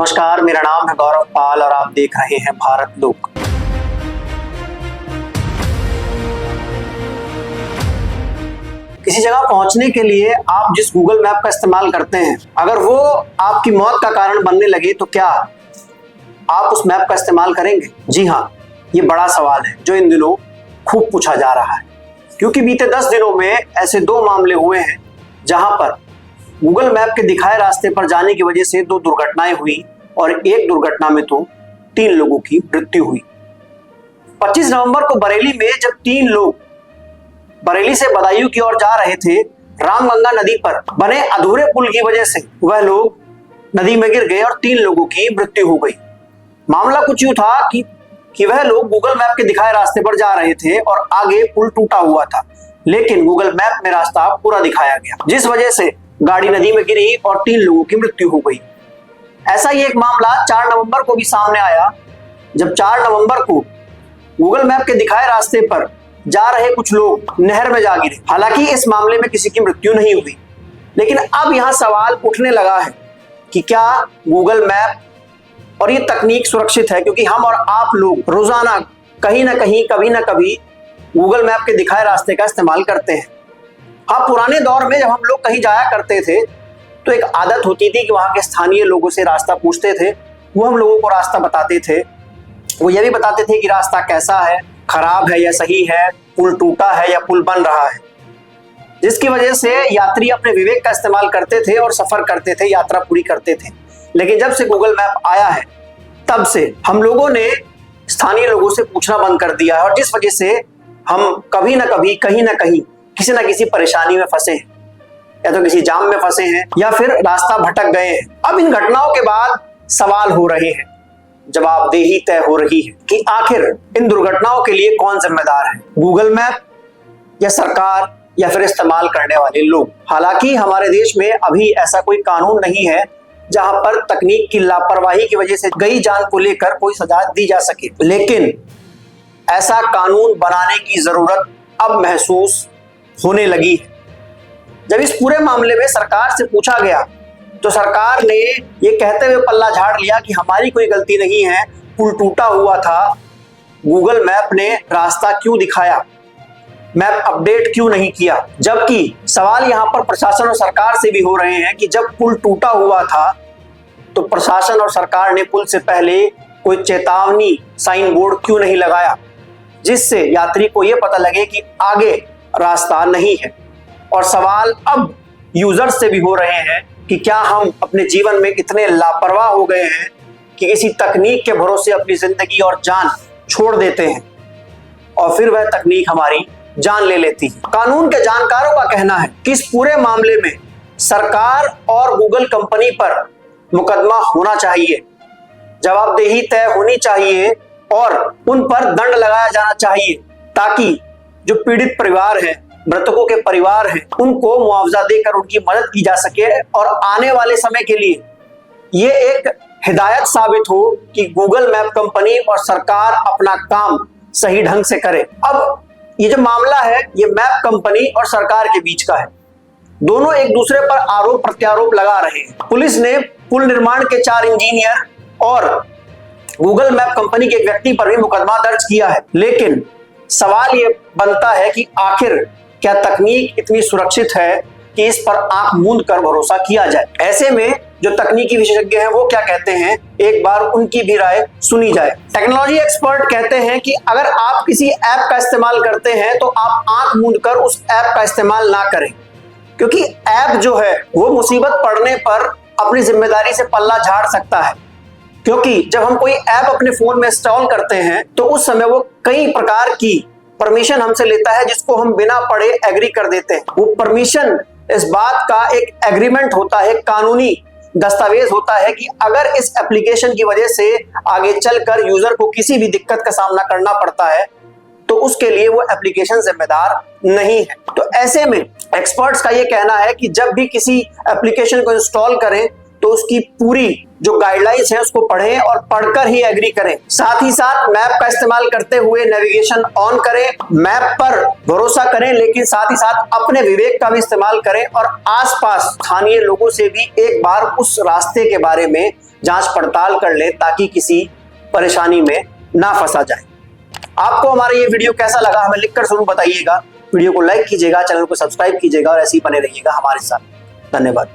नमस्कार, मेरा नाम है गौरव पाल और आप देख रहे हैं भारत लोक। किसी जगह पहुंचने के लिए आप जिस गूगल मैप का इस्तेमाल करते हैं, अगर वो आपकी मौत का कारण बनने लगे तो क्या आप उस मैप का इस्तेमाल करेंगे? जी हाँ, ये बड़ा सवाल है जो इन दिनों खूब पूछा जा रहा है, क्योंकि बीते 10 दिनों में ऐसे 2 मामले हुए हैं जहां पर गूगल मैप के दिखाए रास्ते पर जाने की वजह से 2 दुर्घटनाएं हुई और एक दुर्घटना में तो 3 लोगों की मृत्यु हुई। 25 नवंबर को बरेली में जब 3 लोग बरेली से बदायूं की ओर जा रहे थे, रामगंगा नदी पर बने अधूरे पुल की वजह से वह लोग नदी में गिर गए और 3 लोगों की मृत्यु हो गई। मामला कुछ यूं था कि वह लोग गूगल मैप के दिखाए रास्ते पर जा रहे थे और आगे पुल टूटा हुआ था, लेकिन गूगल मैप में रास्ता पूरा दिखाया गया, जिस वजह से गाड़ी नदी में गिरी और 3 लोगों की मृत्यु हो गई। ऐसा ही एक मामला 4 नवंबर को भी सामने आया, जब 4 नवंबर को गूगल मैप के दिखाए रास्ते पर जा रहे कुछ लोग नहर में जा गिरे। हालांकि इस मामले में किसी की मृत्यु नहीं हुई, लेकिन अब यहां सवाल उठने लगा है कि क्या गूगल मैप और ये तकनीक सुरक्षित है, क्योंकि हम और आप लोग रोजाना कहीं ना कहीं कभी ना कभी गूगल मैप के दिखाए रास्ते का इस्तेमाल करते हैं। हाँ, पुराने दौर में जब हम लोग कहीं जाया करते थे तो एक आदत होती थी कि वहां के स्थानीय लोगों से रास्ता पूछते थे, वो हम लोगों को रास्ता बताते थे। वो ये भी बताते थे कि रास्ता कैसा है, खराब है या सही है, पुल टूटा है या पुल बन रहा है, जिसकी वजह से यात्री अपने विवेक का इस्तेमाल करते थे और सफर करते थे, यात्रा पूरी करते थे। लेकिन जब से गूगल मैप आया है तब से हम लोगों ने स्थानीय लोगों से पूछना बंद कर दिया है और जिस वजह से हम कभी ना कभी कहीं ना कहीं किसी ना किसी परेशानी में फंसे हैं, या तो किसी जाम में फंसे हैं या फिर रास्ता भटक गए हैं। अब इन घटनाओं के बाद सवाल हो रहे हैं, जवाबदेही तय हो रही है कि आखिर इन दुर्घटनाओं के लिए कौन जिम्मेदार है, गूगल मैप या सरकार या फिर इस्तेमाल करने वाले लोग। हालांकि हमारे देश में अभी ऐसा कोई कानून नहीं है जहां पर तकनीक की लापरवाही की वजह से गई जान को लेकर कोई सजा दी जा सके, लेकिन ऐसा कानून बनाने की जरूरत अब महसूस होने लगी है। जब इस पूरे मामले में सरकार से पूछा गया तो सरकार ने ये कहते हुए पल्ला झाड़ लिया कि हमारी कोई गलती नहीं है, पुल टूटा हुआ था, गूगल मैप ने रास्ता क्यों दिखाया, मैप अपडेट क्यों नहीं किया। जबकि सवाल यहाँ पर प्रशासन और सरकार से भी हो रहे हैं कि जब पुल टूटा हुआ था तो प्रशासन और सरकार ने पुल से पहले कोई चेतावनी साइन बोर्ड क्यों नहीं लगाया, जिससे यात्री को यह पता लगे कि आगे रास्ता नहीं है। और सवाल अब यूजर्स से भी हो रहे हैं कि क्या हम अपने जीवन में इतने लापरवाह हो गए हैं कि किसी तकनीक के भरोसे अपनी जिंदगी और जान छोड़ देते हैं और फिर वह तकनीक हमारी जान ले लेती है। कानून के जानकारों का कहना है कि इस पूरे मामले में सरकार और गूगल कंपनी पर मुकदमा होना चाहिए, जवाबदेही तय होनी चाहिए और उन पर दंड लगाया जाना चाहिए, ताकि जो पीड़ित परिवार है, मृतकों के परिवार हैं, उनको मुआवजा देकर उनकी मदद की जा सके और आने वाले समय के लिए ये एक हिदायत साबित हो कि गूगल मैप कंपनी और सरकार अपना काम सही ढंग से करे। अब ये जो मामला है ये मैप कंपनी और सरकार के बीच का है, दोनों एक दूसरे पर आरोप प्रत्यारोप लगा रहे हैं। पुलिस ने पुल निर्माण के 4 इंजीनियर और गूगल मैप कंपनी के एक व्यक्ति पर भी मुकदमा दर्ज किया है, लेकिन सवाल ये बनता है कि आखिर क्या तकनीक इतनी सुरक्षित है कि इस पर आंख मूंद कर भरोसा किया जाए। ऐसे में जो तकनीकी विशेषज्ञ हैं वो क्या कहते हैं, एक बार उनकी भी राय सुनी जाए। टेक्नोलॉजी एक्सपर्ट कहते हैं कि अगर आप किसी ऐप का इस्तेमाल करते हैं तो आप आंख मूंद कर उस ऐप का इस्तेमाल ना करें, क्योंकि ऐप जो है वो मुसीबत पड़ने पर अपनी जिम्मेदारी से पल्ला झाड़ सकता है। क्योंकि जब हम कोई ऐप अपने फोन में इंस्टॉल करते हैं तो उस समय वो कई प्रकार की परमिशन हमसे लेता है, जिसको हम बिना पढ़े एग्री कर देते हैं। वो परमिशन इस बात का एक एग्रीमेंट होता है, कानूनी दस्तावेज होता है कि अगर इस एप्लीकेशन की वजह से आगे चलकर यूजर को किसी भी दिक्कत का सामना करना पड़ता है तो उसके लिए वो एप्लीकेशन जिम्मेदार नहीं है। तो ऐसे में एक्सपर्ट्स का ये कहना है कि जब भी किसी एप्लीकेशन को इंस्टॉल करें तो उसकी पूरी जो गाइडलाइंस है उसको पढ़ें और पढ़कर ही एग्री करें। साथ ही साथ मैप का इस्तेमाल करते हुए नेविगेशन ऑन करें, मैप पर भरोसा करें, लेकिन साथ ही साथ अपने विवेक का भी इस्तेमाल करें और आसपास स्थानीय लोगों से भी एक बार उस रास्ते के बारे में जांच पड़ताल कर ले ताकि किसी परेशानी में ना फंसा जाए। आपको हमारा ये वीडियो कैसा लगा हमें लिखकर जरूर बताइएगा। वीडियो को लाइक कीजिएगा, चैनल को सब्सक्राइब कीजिएगा और ऐसे ही बने रहिएगा हमारे साथ। धन्यवाद।